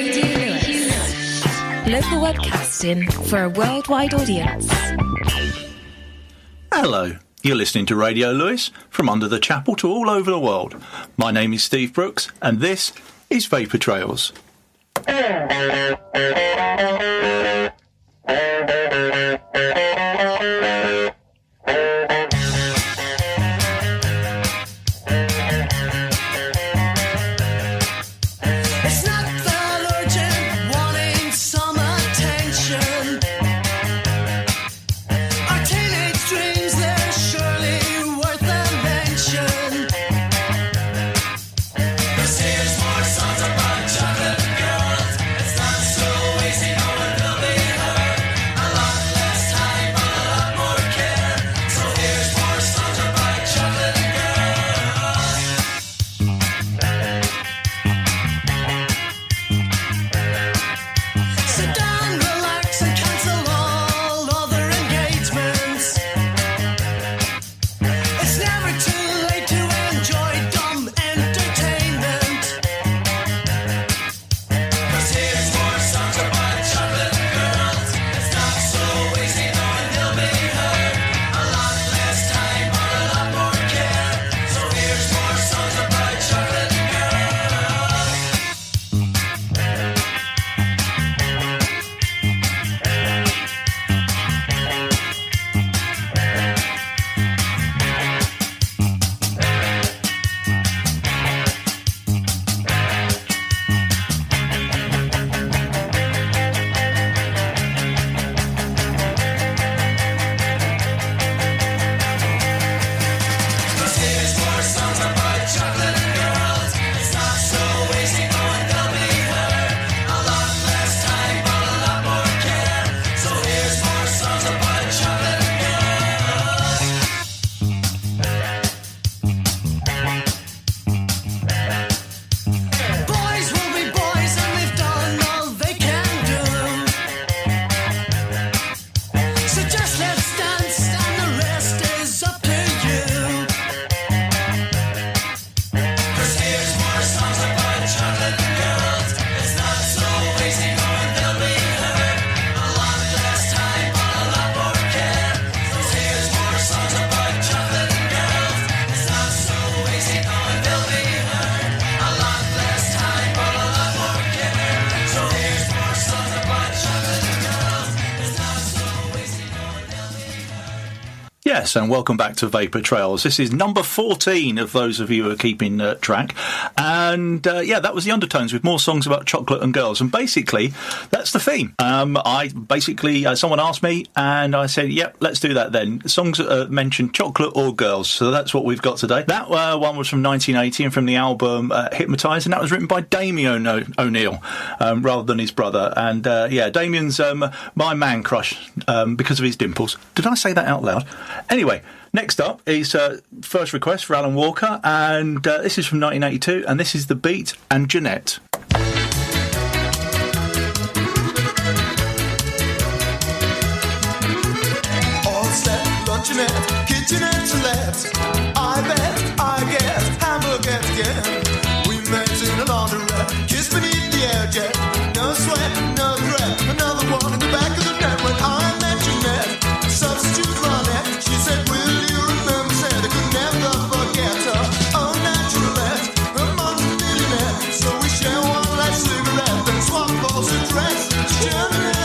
Radio Lewis. Local webcasting for a worldwide audience. Hello, you're listening to Radio Lewis from under the chapel to all over the world. My name is Steve Brooks and this is Vapour Trails. Yes, and welcome back to Vapour Trails. This is number 14 of those of you who are keeping track. And that was the Undertones with more songs about chocolate and girls. And basically, that's the theme. Someone asked me and I said, yep, let's do that then. Songs that mention chocolate or girls. So that's what we've got today. That one was from 1980 and from the album Hypnotised. And that was written by Damien O'Neill rather than his brother. And Damien's my man crush because of his dimples. Did I say that out loud? Anyway, next up is first request for Alan Walker, and this is from 1982, and this is The Beat and Jeanette. All set, luncheonette, kitchenette to let. I bet, I guess, hamburger again. We met in a laundrette, kiss beneath the air jet. No sweat, no threat, another one in the back of the net. When I met Jeanette, substitute Ronette. She said, will you remember? Said I could never forget her. Oh, naturalette, a multi-millionaire. So we share one last cigarette, then swap balls and dress. Jeanette.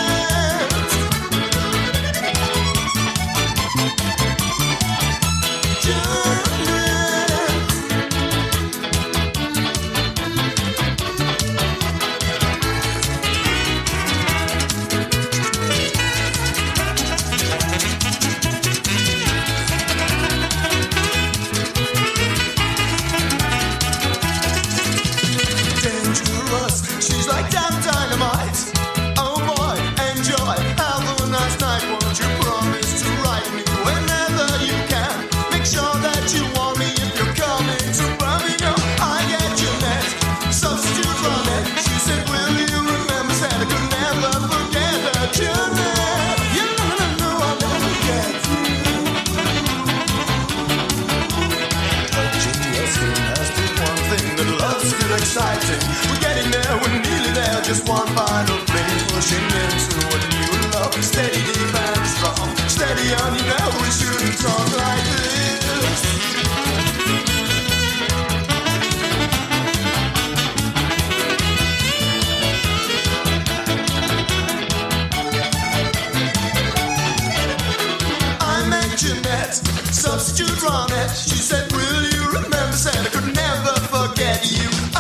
She's like damn dynamite. Oh boy, enjoy. Have a nice night. Won't you promise to write me whenever you can? Make sure that you want me if you're coming to Birmingham. I get Jeanette, substitute Ronette. She said, will you remember? Said I could never forget her. Jeanette, you know I'll never forget you. GTS has the one thing that love's still exciting. We're getting there, we're nearly there. Just one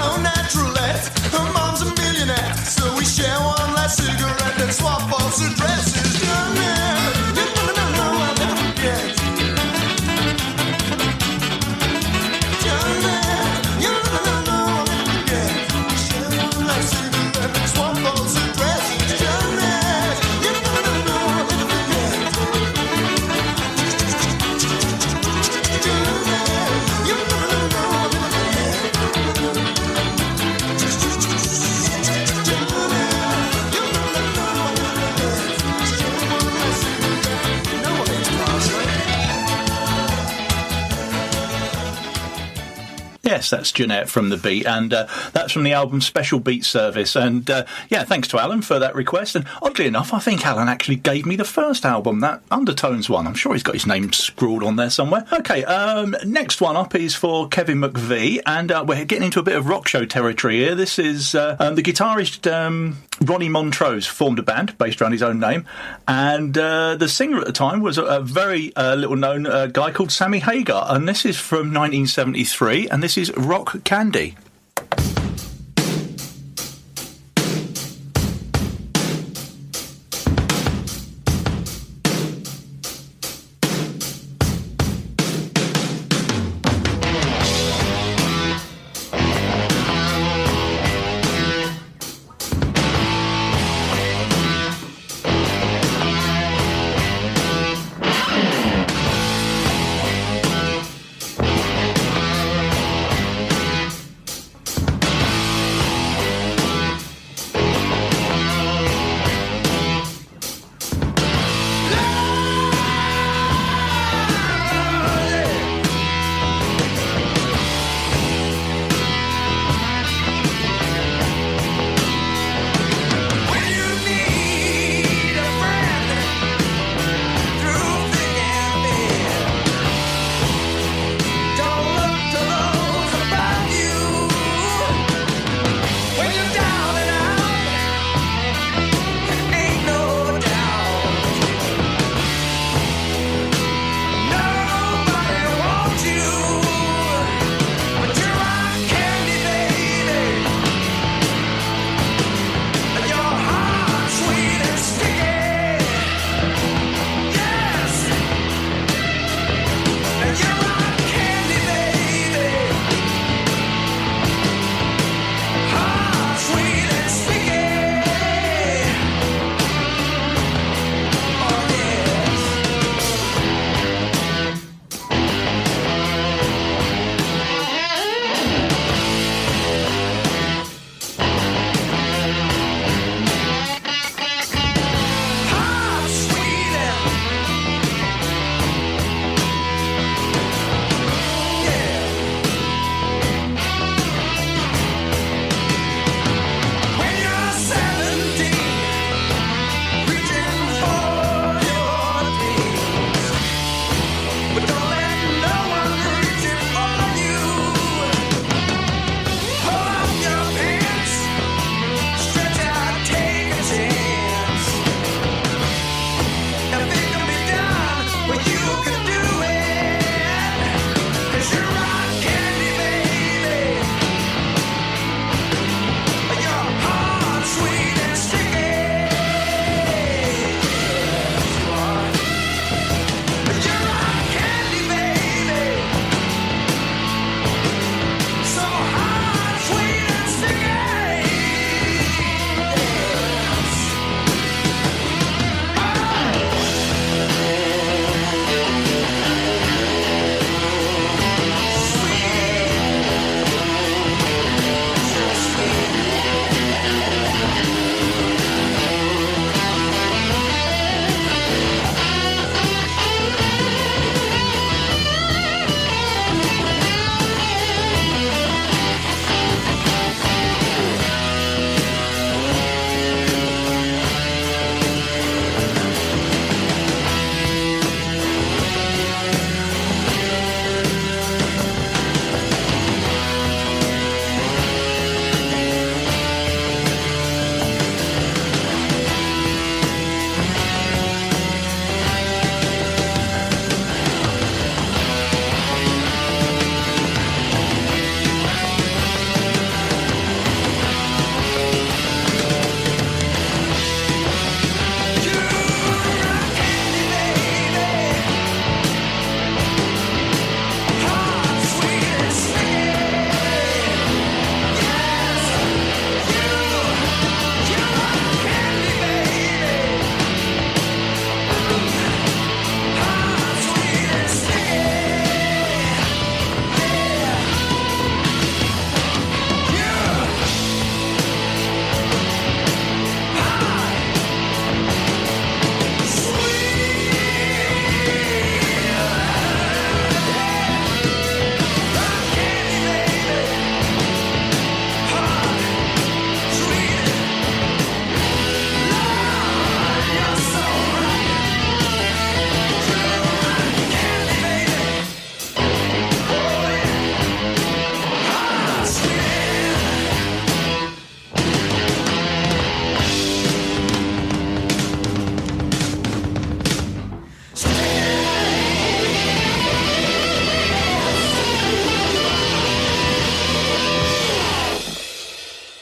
no naturalette. Her mom's a millionaire, so we share one last cigarette and swap false addresses. Young man, you never know, I'll never forget. Young man, you never know, I'll never forget. We share one last cigarette and swap false addresses. Young man, you never know, I'll never forget. Young man, you never know, I'll never forget. Yes, that's Jeanette from The Beat, and that's from the album Special Beat Service. And yeah, thanks to Alan for that request. And oddly enough, I think Alan actually gave me the first album, that Undertones one. I'm sure he's got his name scrawled on there somewhere. Okay, next one up is for Kevin McVie, and we're getting into a bit of rock show territory here. This is the guitarist Ronnie Montrose formed a band based around his own name, and the singer at the time was a very little-known guy called Sammy Hagar, and this is from 1973, and this is Rock Candy.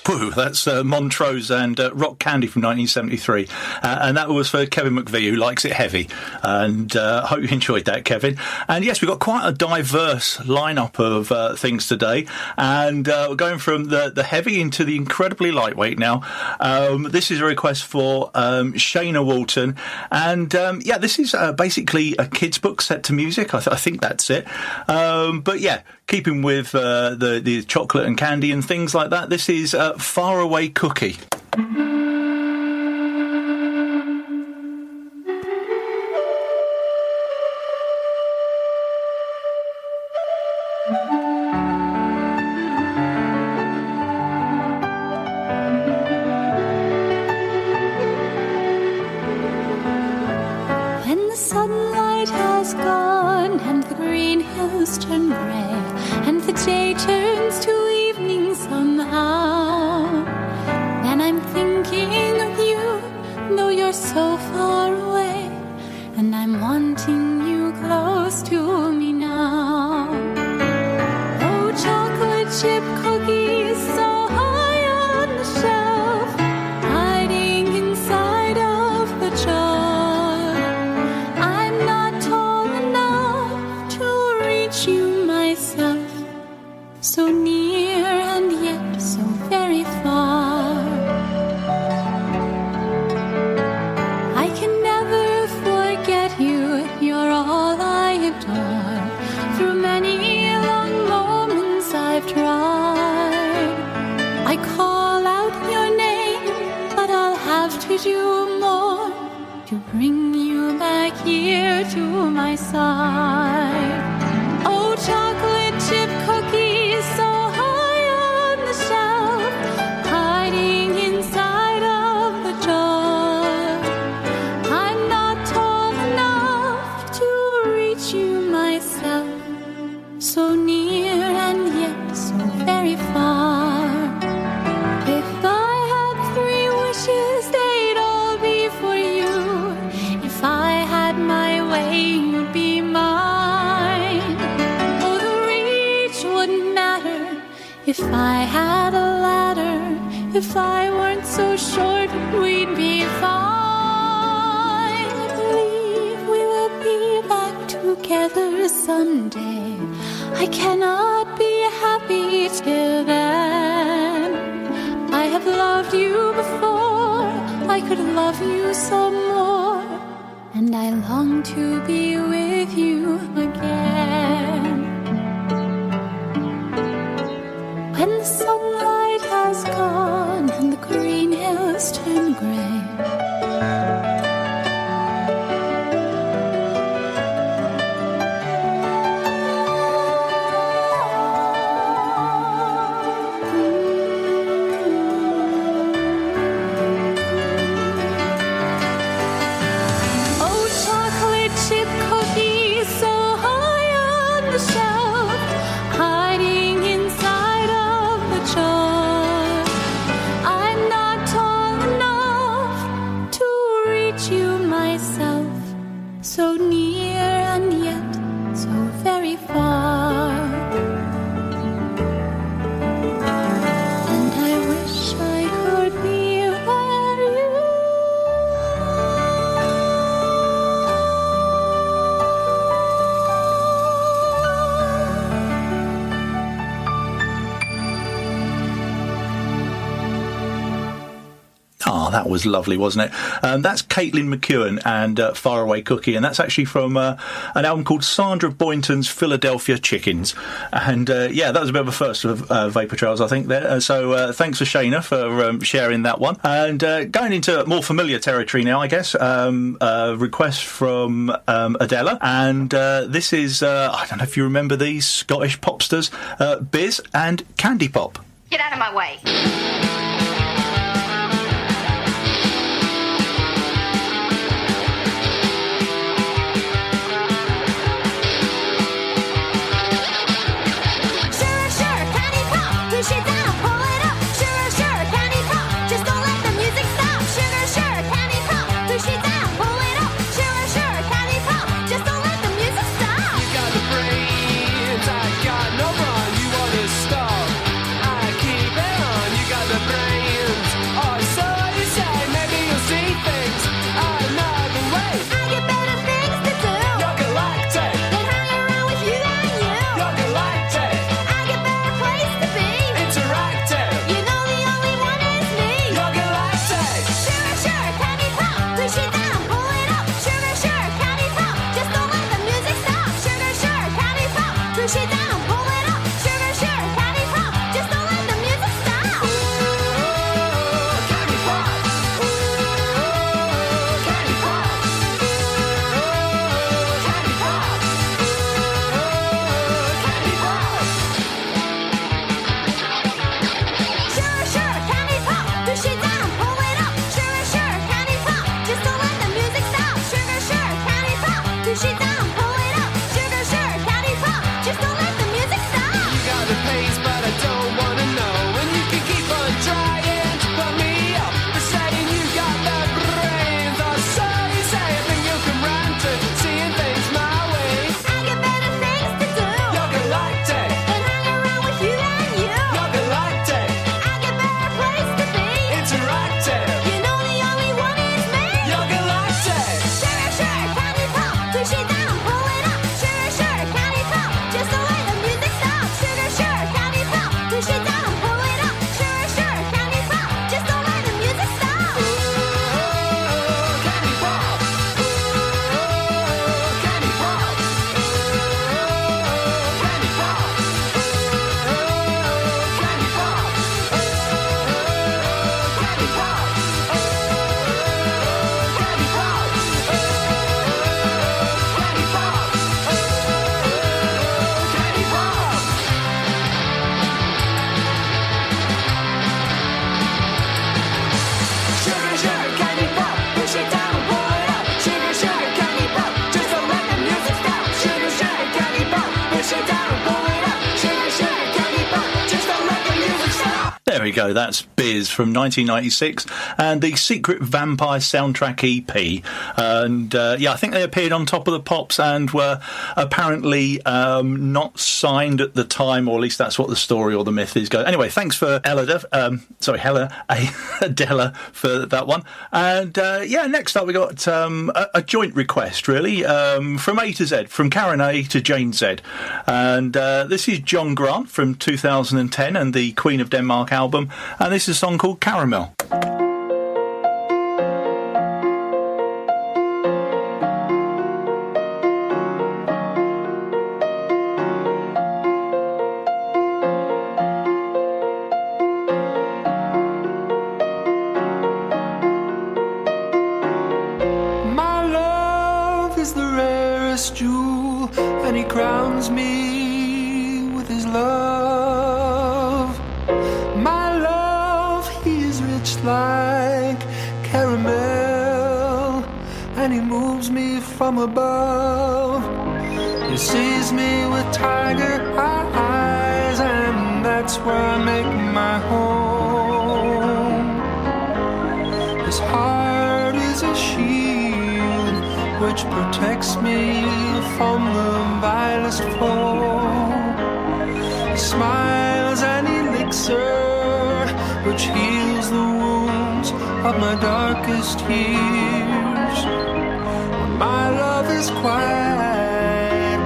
Woo, that's Montrose and Rock Candy from 1973. And that was for Kevin McVie, who likes it heavy. And I hope you enjoyed that, Kevin. And yes, we've got quite a diverse lineup of things today. And we're going from the heavy into the incredibly lightweight now. This is a request for Shayna Walton. And yeah, this is basically a kid's book set to music. I think that's it. But yeah, keeping with the chocolate and candy and things like that, this is Faraway Cookie. When the sunlight has gone and the green hills turn grey and the day turns to evening somehow, then I'm thinking of you, though you're so far away, and I'm wanting you close to me now. Oh, chocolate chip cookies so high on the shelf, hiding inside of the jar. I'm not tall enough to reach you myself, so near and yet so very far. I can never forget you, you're all I adore. Through many long moments I've tried. I call out your name, but I'll have to do more to bring you back here to my side. Oh, chocolate chip cookies so high on the shelf, hiding inside of the jar. I'm not tall enough to reach you myself, so near and yet so very far. If I had 3 wishes, they'd all be for you. If I had my way, you'd be mine. Oh, the reach wouldn't matter if I had a ladder. If I weren't so short, we'd be fine. I believe we will be back together someday. I cannot be happy till then. I have loved you before, I could love you some more, and I long to be with you again. When the sunlight has gone and the green hills turn grey, oh, chocolate chip cookies so high on the shelf, hiding inside of the jar. I'm not tall enough to reach you myself, so near and yet so very far. And I wish I could be where you Oh, that was lovely, wasn't it? That's Caitlin McEwen and Faraway Cookie, and that's actually from an album called Sandra Boynton's Philadelphia Chickens. And yeah, that was a bit of a first for Vapour Trails, I think, there. So thanks for Shayna for sharing that one. And going into more familiar territory now, I guess, a request from Adela. And this is, I don't know if you remember these Scottish popsters, Biz and Candy Pop. Get out of my way. Sure, sure, candy pop, push it down, pull it up. Sure, sure, candy pop, just don't let the music stop. Sure, sure, candy pop, push it down, pull it up. Sure, sure, candy pop, just don't let the music stop. You got the brains, I got no run. You wanna stop? I keep it on. You got the brains. go. That's Biz from 1996 and the Secret Vampire soundtrack EP. And I think they appeared on Top of the Pops and were apparently not signed at the time, or at least that's what the story or the myth is going. Anyway, thanks for Adela for that one. And next up we got a joint request, really, from A to Z, from Karen A to Jane Z. And this is John Grant from 2010 and the Queen of Denmark album, and this is a song called Caramel. My love is the rarest jewel, and he crowns me with his love. My love, he is rich like caramel, and he moves me from above. He sees me with tiger eyes, and that's where I make my home. His heart is a shield which protects me from the vilest foe. He smiles and he licks her, which heals the wounds of my darkest years. When my love is quiet,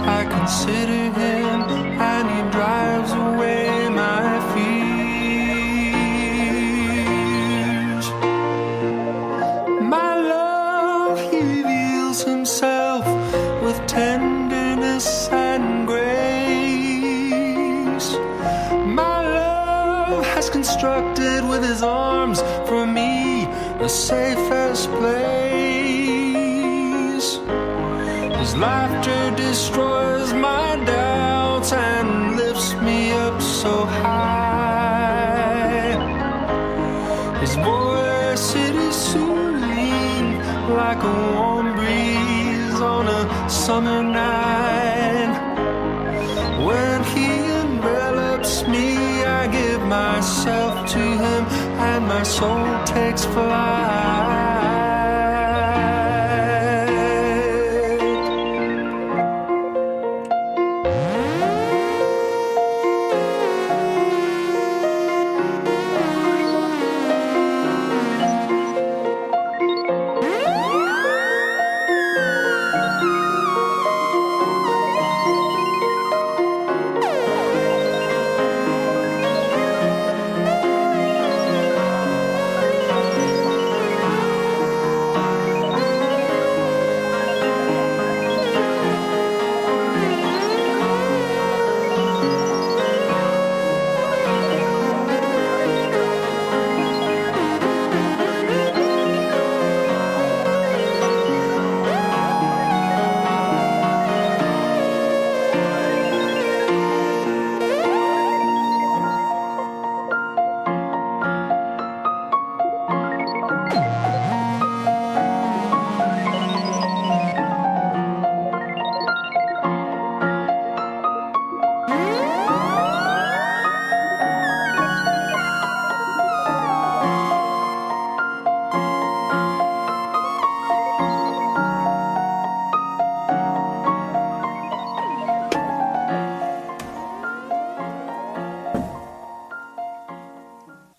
I consider him, and he drives away my fears. My love, he reveals himself with tenderness and grace. My love has constructed with his arms for me the safest place. His laughter destroys my doubts and lifts me up so high. His voice, it is soothing like a warm breeze on a summer night. When he envelops me, I give myself to him, and my soul takes flight.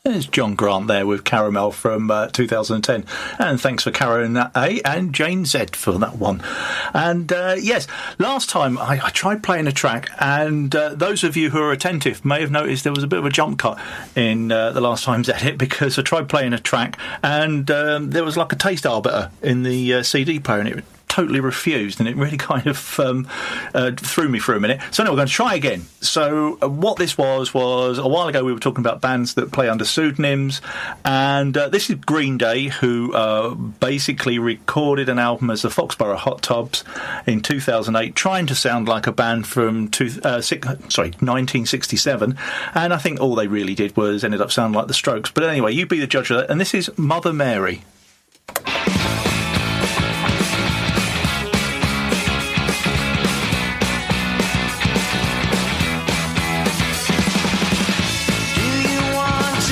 There's John Grant there with Caramel from 2010. And thanks for Karen A and Jane Z for that one. And yes, last time I tried playing a track, and those of you who are attentive may have noticed there was a bit of a jump cut in the last time's edit, because I tried playing a track and there was like a taste arbiter in the CD player, and it totally refused, and it really kind of threw me for a minute. So now we're going to try again. So what this was a while ago we were talking about bands that play under pseudonyms, and this is Green Day, who basically recorded an album as the Foxborough Hot Tubs in 2008, trying to sound like a band from 1967, and I think all they really did was ended up sounding like the Strokes. But anyway, you be the judge of that, and this is Mother Mary. Do you want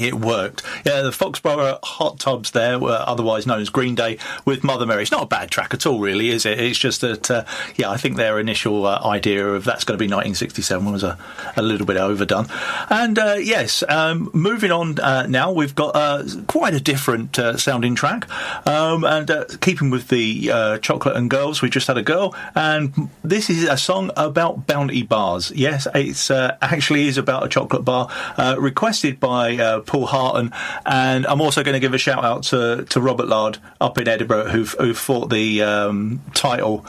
it worked. Yeah, the Foxborough Hot Tubs there were otherwise known as Green Day with Mother Mary. It's not a bad track at all, really, is it? It's just that, I think their initial idea of that's going to be 1967 was a little bit overdone. And moving on now, we've got quite a different sounding track. And keeping with the Chocolate and Girls, we just had a girl, and this is a song about bounty bars. Yes, it's actually is about a chocolate bar, requested by Paul Harton, and I'm also going to give a shout out to Robert Lard up in Edinburgh, who thought the title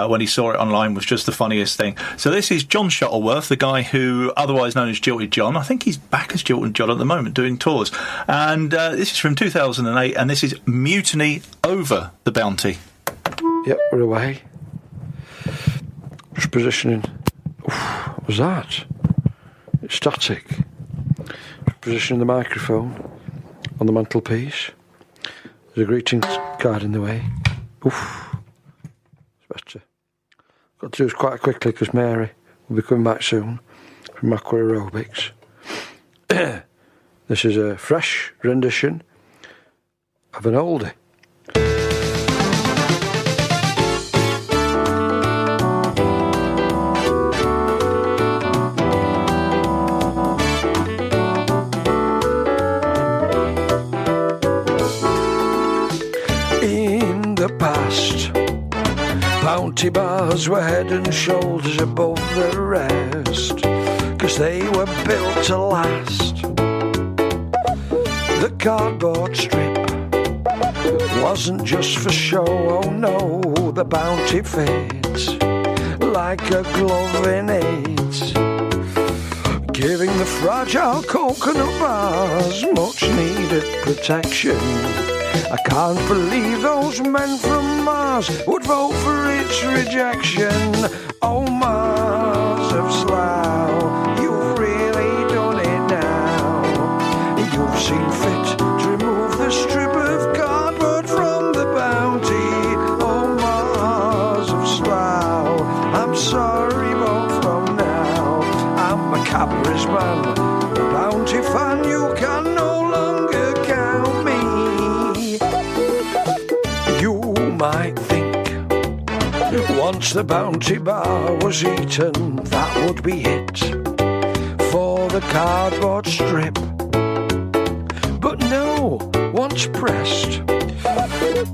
when he saw it online was just the funniest thing. So this is John Shuttleworth, the guy who otherwise known as Jilted John. I think he's back as Jilted John at the moment doing tours, and this is from 2008, and this is Mutiny Over the Bounty. Yep, we're away. Just positioning. Oof, what was that? It's static. Just positioning the microphone on the mantelpiece. There's a greeting card in the way. Oof. It's better. Got to do this quite quickly because Mary will be coming back soon from Aqua Aerobics. This is a fresh rendition of an oldie. In the past, bounty bars were head and shoulders above the rest, 'cause they were built to last. The cardboard strip wasn't just for show, oh no, the bounty fits like a glove in AIDS, giving the fragile coconut bars much needed protection. I can't believe those men from Mars would vote for its rejection. Oh, Mars of Slough, you've really done it now. You've seen fit to remove the strip of cardboard from the bounty. Oh, Mars of Slough, I'm sorry, but from now I'm a cabaret man, a bounty fan. You can no longer count me. You might think once the bounty bar was eaten, that would be it for the cardboard strip. But no, once pressed,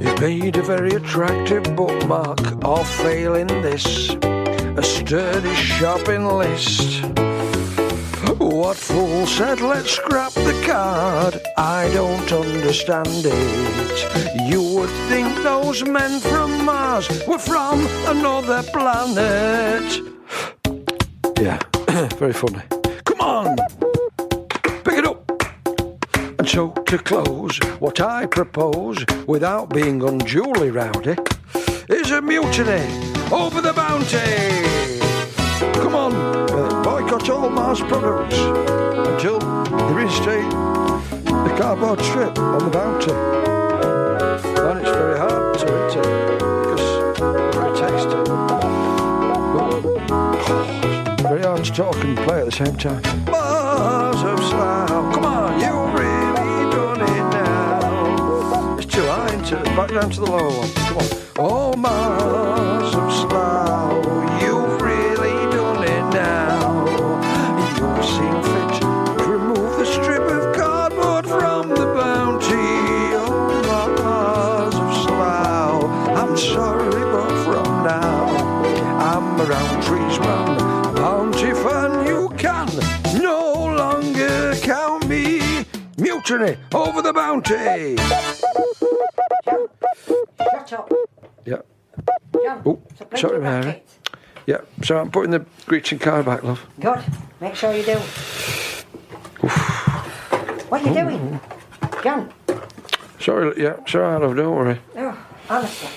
it made a very attractive bookmark, or failing this, a sturdy shopping list. What fool said let's scrap the card? I don't understand it. You would think those men from Mars were from another planet. Yeah, very funny. Come on, pick it up. And so to close, what I propose, without being unduly rowdy, is a mutiny over the bounty. Come on, boycott all Mars products until they reinstate the cardboard strip on the bounty. And it's very hard to eat it because it's very tasty. But it's very hard to talk and play at the same time. Mars of Slough, come on, you've really done it now. It's too high, isn't it? Back down to the lower one. Come on. Oh, Mars of Slough, you've really done it now. You've seen fit to remove the strip of cardboard from the bounty. Oh, Mars of Slough, I'm sorry, but from now I'm a round trees man, bounty fan. You can no longer count me. Mutiny over the bounty. Shut up. Yeah. John, Oh, so bring sorry, your Mary. racket. Yeah, so I'm putting the greeting card back, love. Good. Make sure you do. What are you doing? John. Sorry, yeah, it's all right, love, don't worry. Oh, honestly.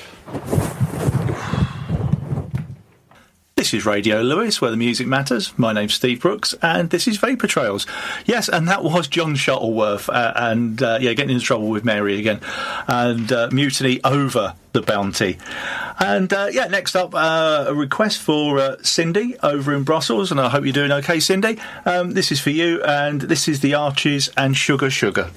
This is Radio Lewis, where the music matters. My name's Steve Brooks, and this is Vapour Trails. Yes, and that was John Shuttleworth, getting into trouble with Mary again, and mutiny over the Bounty. And next up, a request for Cindy over in Brussels, and I hope you're doing okay, Cindy. This is for you, and this is the Archies and Sugar Sugar.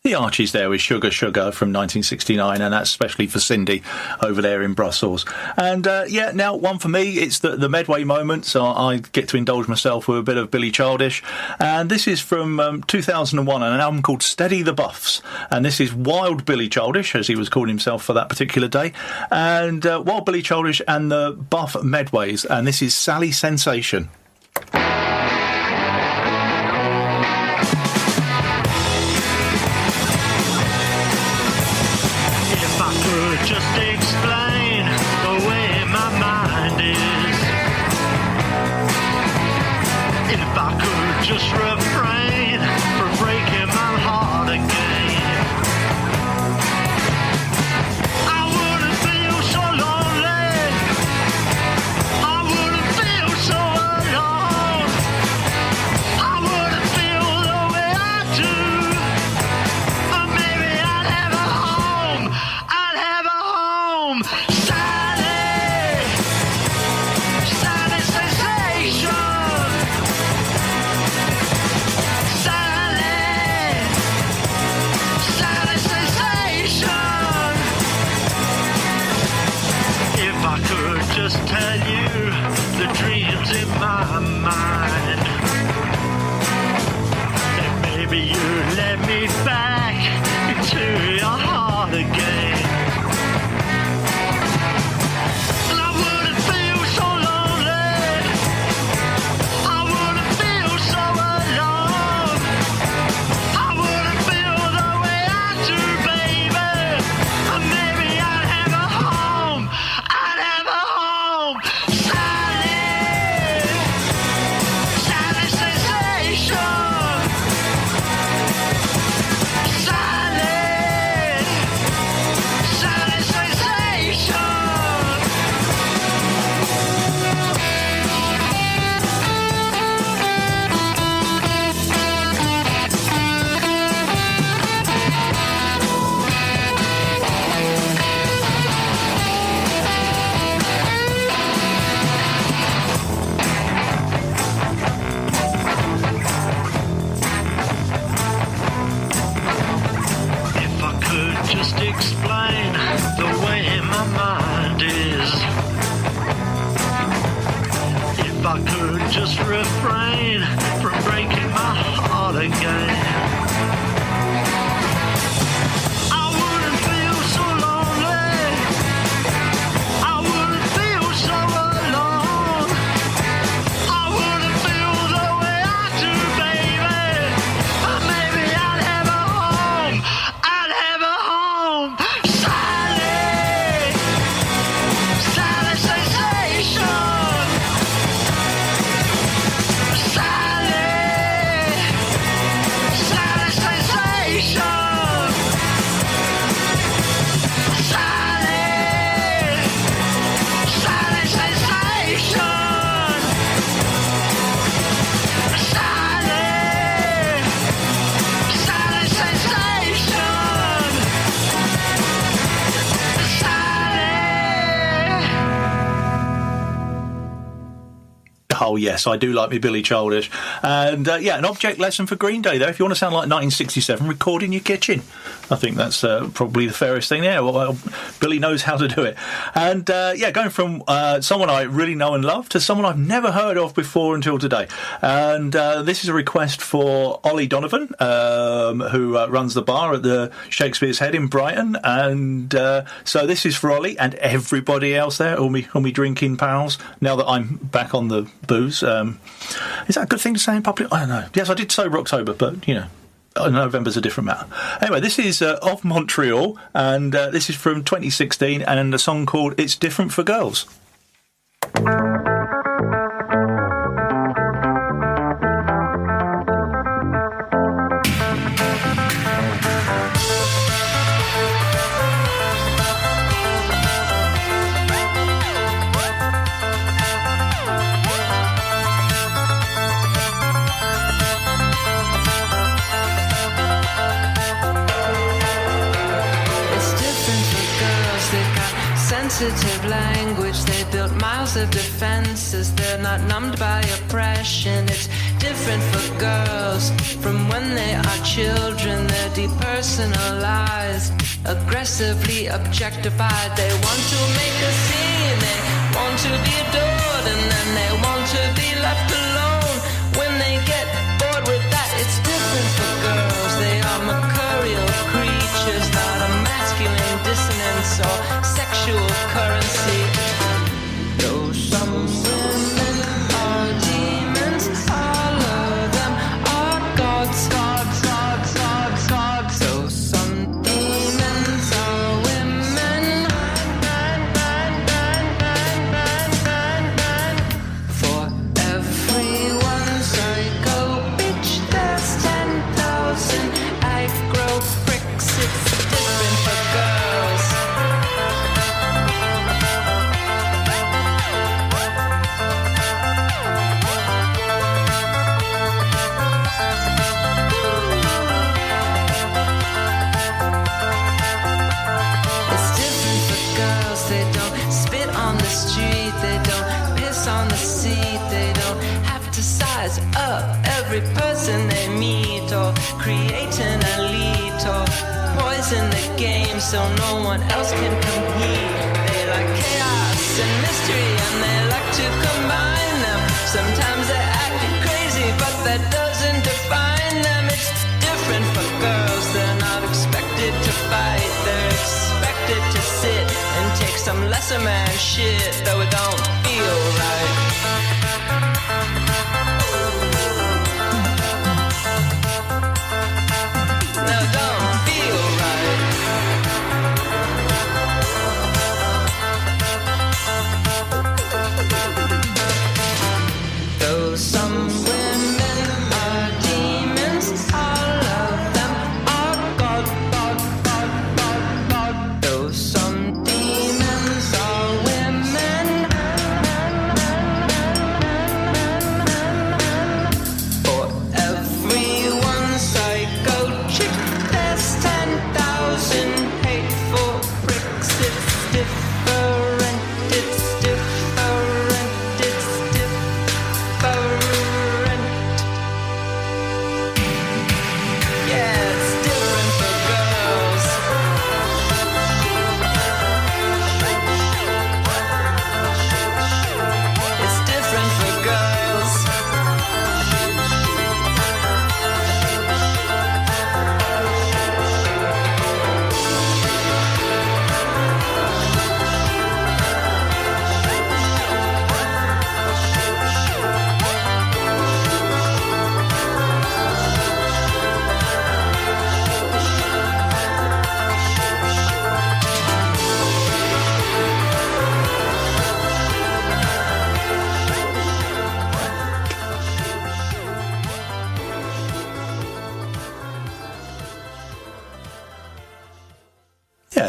The Archies there with Sugar Sugar from 1969, and that's especially for Cindy over there in Brussels. And now one for me, it's the Medway moment, so I get to indulge myself with a bit of Billy Childish. And this is from 2001, an album called Steady the Buffs. And this is Wild Billy Childish, as he was calling himself for that particular day. And Wild Billy Childish and the Buff Medways. And this is Sally Sensation. Just explain the way my mind is. If I could just refrain from breaking my heart again, I wouldn't feel so lonely, I wouldn't feel so alone, I wouldn't feel the way I do, but maybe I'd have a home, I'd have a home. Sally, Sally Sensation. I could just refrain from breaking my heart again. I wouldn't feel so lonely. I wouldn't feel so alone. I wouldn't feel the way I do, baby. But maybe I'd have a home. I'd have a home. Sally, Sally sensation. Sally, Sally sensation. Sally, Sally sensation. Sally, Sally sensation. Sally. Oh yes, I do like me Billy Childish, and yeah, an object lesson for Green Day there. If you want to sound like 1967, record in your kitchen. I think that's probably the fairest thing there. Well, Billy knows how to do it, and yeah, going from someone I really know and love to someone I've never heard of before until today. And this is a request for Ollie Donovan, who runs the bar at the Shakespeare's Head in Brighton, and so this is for Ollie and everybody else there, all me drinking pals. Now that I'm back on the booze, is that a good thing to say in public? I don't know. Yes, I did sober October, but you know, November's a different matter. Anyway, this is of Montreal, and this is from 2016, and a song called "It's Different for Girls." It's different for girls. They've got sensitive language. They built miles of defenses. They're not numbed by oppression. It's different for girls. From when they are children, they're depersonalized, aggressively objectified. They want to make a scene. They want to be adored, and then they want to be left alone. When they get bored with that, it's different for girls. They are mercurial creatures, not a masculine dissonance or sexual currency. Though some women are demons, all of them are gods, gods, gods, gods, gods. Though some demons are women, for everyone psycho bitch, there's 10,000 aggro pricks. It's different for girls. It's different for girls. They don't spit on the street. They don't piss on the seat. They don't have to size up every person they meet, or create an elite, or poison the game so no one else can compete. They like chaos and mystery, and they like to combine them. Sometimes they act crazy, but that doesn't define them. It's different for girls. They're not expected to fight. They're expected to sit and take some lesser man shit, though it don't feel right. No, don't feel right. Though some women are demons, all of them are god, god, god, god, god. Though some demons are women,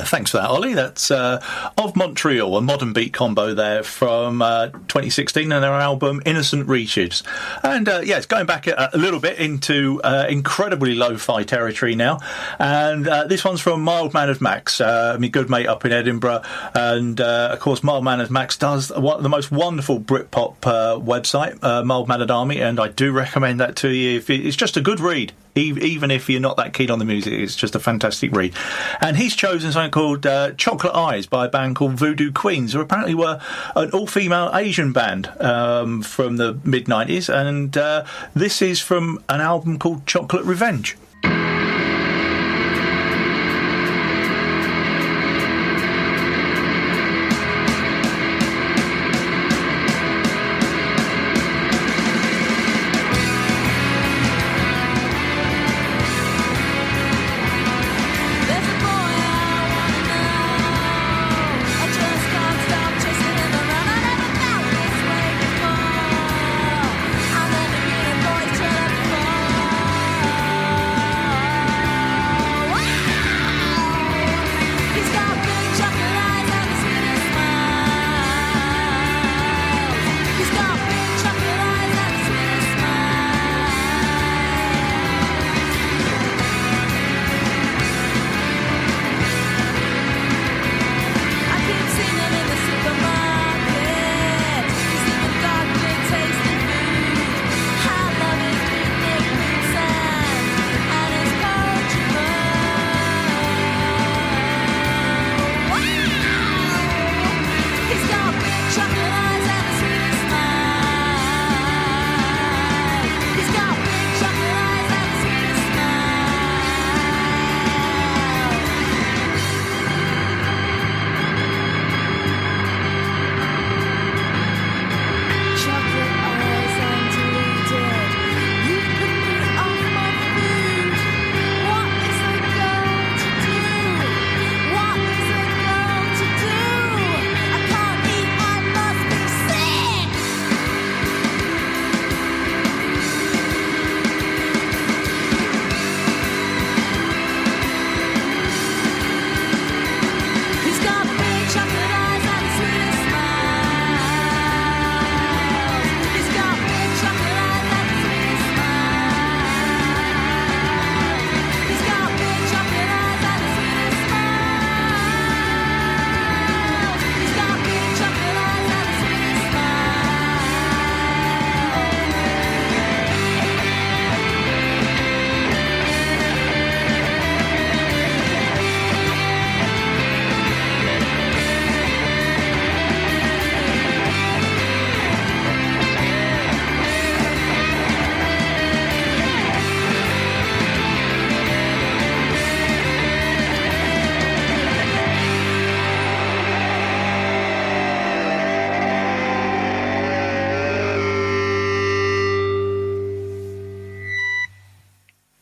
Thanks for that, Ollie. That's of Montreal, a modern beat combo there from 2016 and their album Innocent Reaches. And it's going back a little bit into incredibly lo-fi territory now. And this one's from Mild Mannered Max, my good mate up in Edinburgh. And of course, Mild Mannered Max does one of the most wonderful Britpop website, Mild Mannered Army, and I do recommend that to you. It's just a good read. Even if you're not that keen on the music, it's just a fantastic read. And he's chosen something called Chocolate Eyes by a band called Voodoo Queens, who apparently were an all-female Asian band from the mid-90s. And this is from an album called Chocolate Revenge.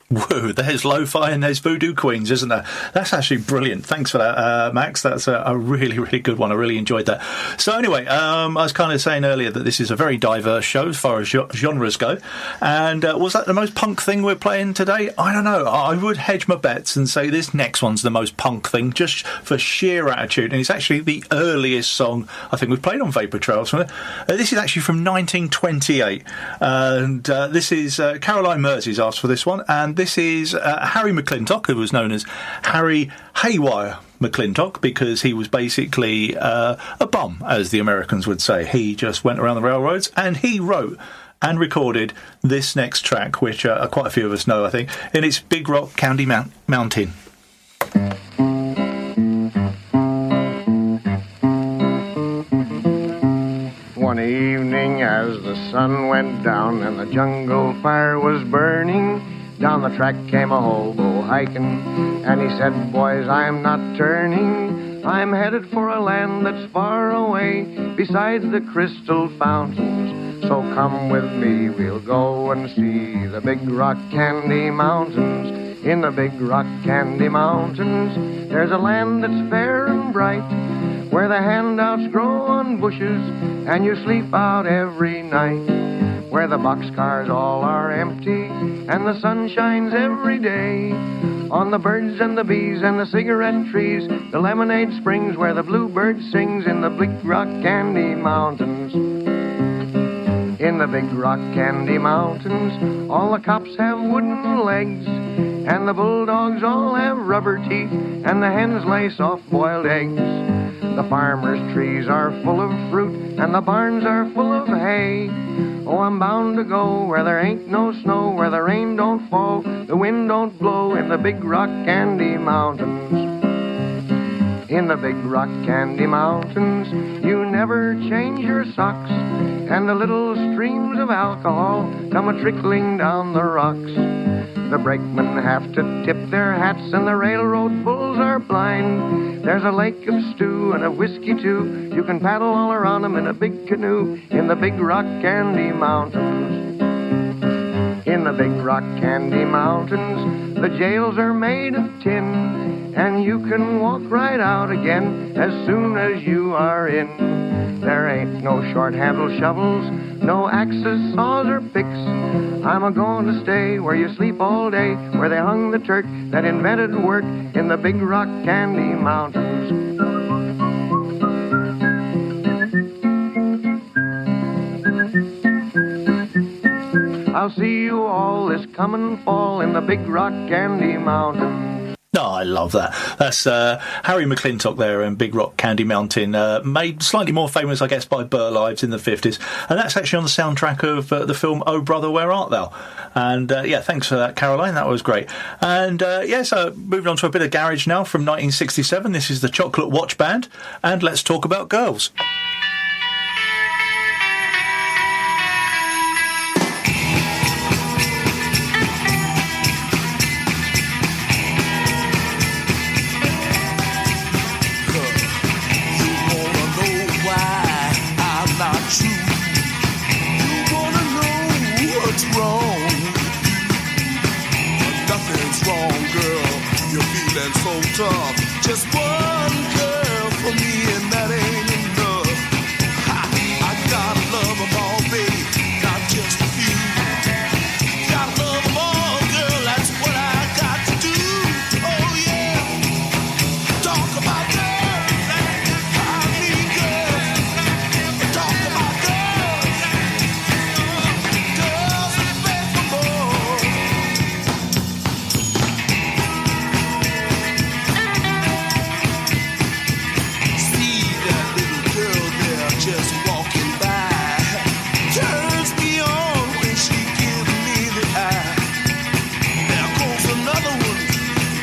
Whoa, there's Lo-Fi and there's Voodoo Queens, isn't there? That's actually brilliant. Thanks for that, Max. That's a really, really good one. I really enjoyed that. So anyway, I was kind of saying earlier that this is a very diverse show as far as genres go. And was that the most punk thing we're playing today? I don't know. I would hedge my bets and say this next one's the most punk thing, just for sheer attitude. And it's actually the earliest song I think we've played on Vapour Trails. This is actually from 1928. And this is Caroline Mersey's asked for this one. And this is Harry McClintock, who was known as Harry Haywire McClintock, because he was basically a bum, as the Americans would say. He just went around the railroads and he wrote and recorded this next track, which quite a few of us know, I think, and it's Big Rock Candy Mountain. One evening as the sun went down and the jungle fire was burning, down the track came a hobo hiking, and he said, "Boys, I'm not turning. I'm headed for a land that's far away, beside the crystal fountains. So come with me, we'll go and see the Big Rock Candy Mountains. In the Big Rock Candy Mountains, there's a land that's fair and bright, where the handouts grow on bushes, and you sleep out every night, where the boxcars all are empty, and the sun shines every day. on the birds and the bees and the cigarette trees, the lemonade springs where the bluebird sings in the Big Rock Candy Mountains. In the Big Rock Candy Mountains, all the cops have wooden legs, and the bulldogs all have rubber teeth, and the hens lay soft-boiled eggs. The farmers' trees are full of fruit, and the barns are full of hay. Oh, I'm bound to go where there ain't no snow, where the rain don't fall, the wind don't blow, in the Big Rock Candy Mountains. In the Big Rock Candy Mountains, you never change your socks, and the little streams of alcohol come a-trickling down the rocks. The brakemen have to tip their hats, and the railroad bulls are blind. There's a lake of stew and of whiskey, too. You can paddle all around them in a big canoe in the Big Rock Candy Mountains. In the Big Rock Candy Mountains, the jails are made of tin, and you can walk right out again as soon as you are in. There ain't no short-handled shovels, no axes, saws, or picks. I'm a-going to stay where you sleep all day, where they hung the Turk that invented work in the Big Rock Candy Mountains. I'll see you all this coming fall in the Big Rock Candy Mountains. Oh, I love that. That's Harry McClintock there in Big Rock Candy Mountain, made slightly more famous, I guess, by Burr Lives in the 50s. And that's actually on the soundtrack of the film Oh Brother, Where Art Thou? And, yeah, thanks for that, Caroline. That was great. And, so moving on to a bit of garage now from 1967. This is the Chocolate Watch Band. And let's talk about girls. So tough, just one girl for me, and that ain't enough. I gotta love them all, baby, not just a few. Gotta love them all, girl, that's what I got to do. Oh yeah, talk about girls, I mean girls. Talk about girls, girls that beg for more. Just walking by, turns me on when she gives me the eye. There goes another one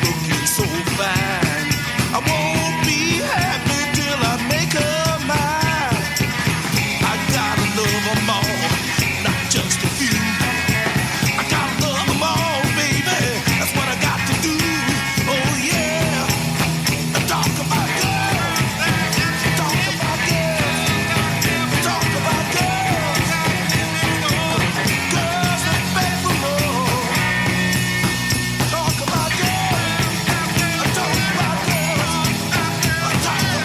looking so fine. I won't be happy till I make her mine. I gotta love them all, not just a few. I gotta love them all, baby, that's what I got to do. Oh yeah, talk about girls, talk about girls. Talk about girls, girls that beg for more. Talk about girls, talk about girls, talk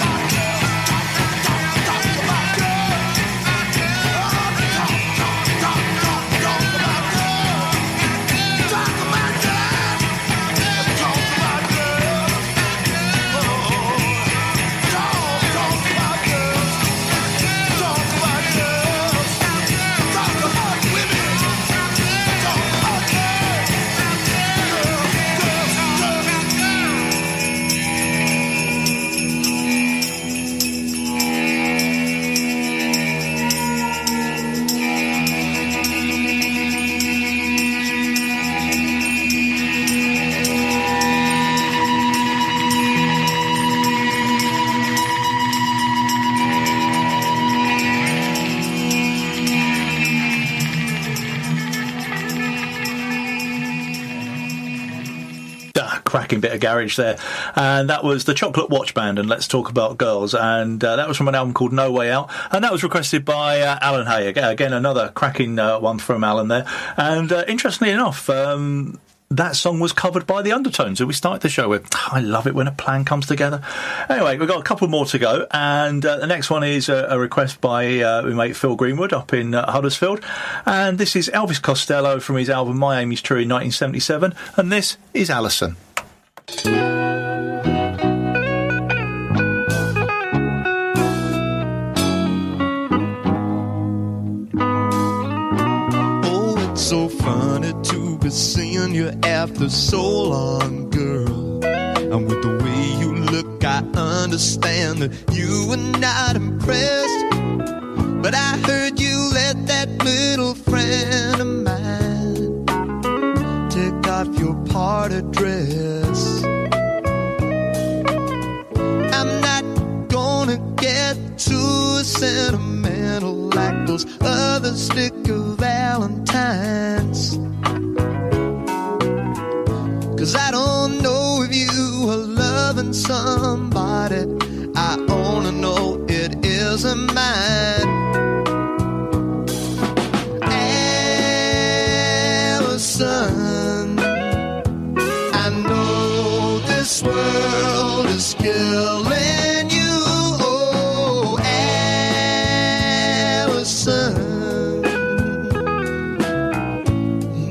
about girls, talk about girls. Talk about girls, talk about girls, talk about girls. Talk about girls. Talk about girls, talk about women, talk about girls, Cracking bit of garage there, and that was the Chocolate Watch Band and Let's Talk About Girls, and that was from an album called No Way Out, and that was requested by Alan Hay. Again, another cracking one from Alan there, and interestingly enough, that song was covered by the Undertones, who we started the show with. I love it when a plan comes together. Anyway, we've got a couple more to go, and the next one is a request by my mate Phil Greenwood up in Huddersfield, and this is Elvis Costello from his album My Aim Is True in 1977, and this is Alison. Oh, it's so funny to be seeing you after so long, girl. And with the way you look, I understand that you were not impressed. But I heard you let that little friend of mine take off your party dress. I'm not gonna get too sentimental like those other sticker valentines, 'cause I don't know if you are loving somebody. I only know it isn't mine. Allison, I know this world is killing you. Oh, Allison,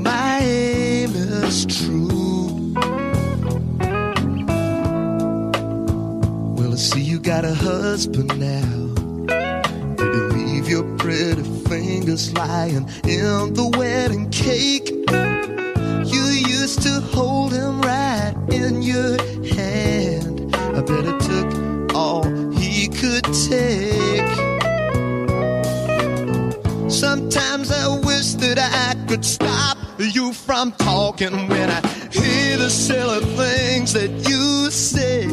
my aim is true. Well, I see you got a husband now. Did you leave your pretty fingers lying in the wedding cake? You used to hold him right in your hand. I bet it took all he could take. Sometimes I wish that I could stop you from talking when I hear the silly things that you say.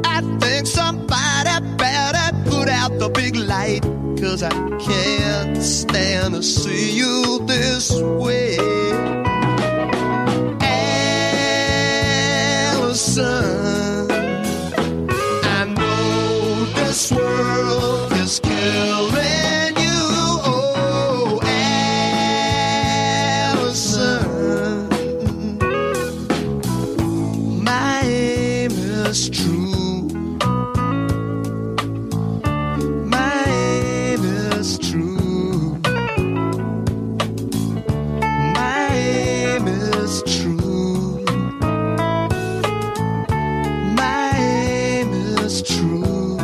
I think somebody better put out the big light, 'cause I can't stand to see you this way. Allison, I know this world is killing you. Oh, Allison, my aim is true. My aim is true. My aim is true. My aim is true.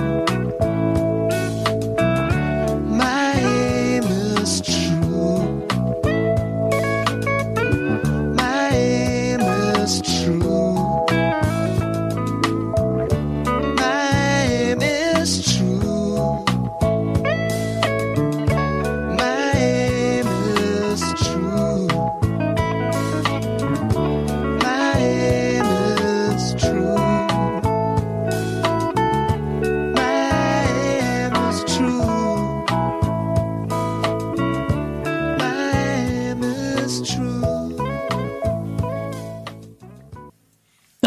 My aim is true. My aim is true. My aim is true. My aim is true. My aim is true. My aim is true. My aim is true.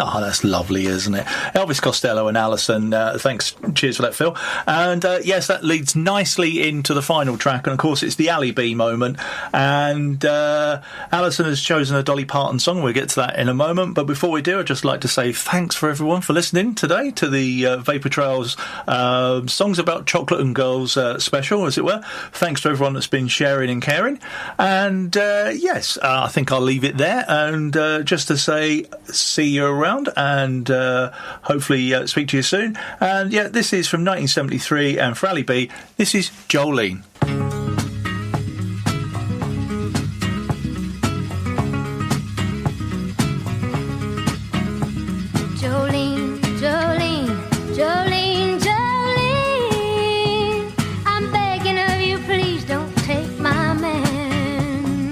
Oh, that's lovely, isn't it? Elvis Costello and Alison, thanks. Cheers for that, Phil. And yes, that leads nicely into the final track. And of course, it's the Ali B moment. And Alison has chosen a Dolly Parton song. We'll get to that in a moment. But before we do, I'd just like to say thanks for everyone for listening today to the Vapour Trails Songs About Chocolate and Girls special, as it were. Thanks to everyone that's been sharing and caring. And yes, I think I'll leave it there. And just to say, see you around, and hopefully speak to you soon. And yeah, this is from 1973, and for Ali B, this is Jolene. Jolene, Jolene, Jolene, Jolene, I'm begging of you, please don't take my man.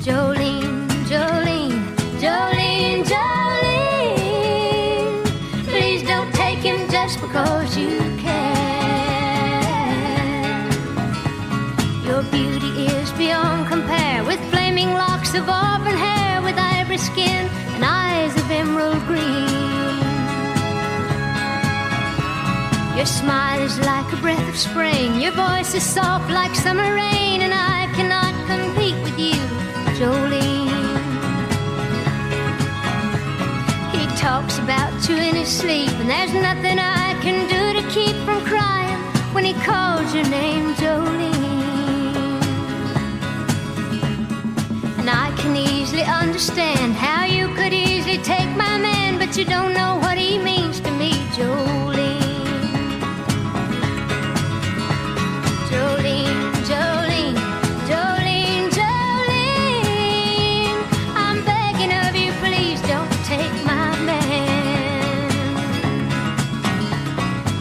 Jolene, Jolene, Jolene, Jolene, please don't take him just because you can. Your beauty is beyond compare, with flaming locks of auburn hair, with ivory skin and eyes of emerald green. Your smile is like a breath of spring, your voice is soft like summer rain, and I cannot compete with you, Jolene. He talks about you in his sleep, and there's nothing I can do to keep from crying when he calls your name, Jolene. And I can easily understand how you could easily take my man, but you don't know what he means to me, Jolene. Jolene, Jolene, Jolene, Jolene, I'm begging of you, please don't take my man.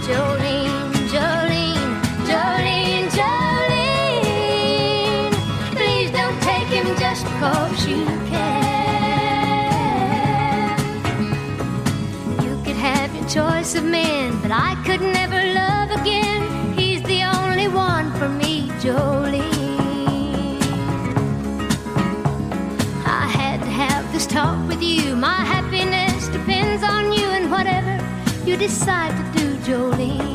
Jolene, Jolene, Jolene, Jolene, please don't take him just 'cause you can. You could have your choice of men, but I could never love again. He's the only one for me, Jolene. I had to have this talk with you. My happiness depends on you, and whatever you decide to do, Jolene.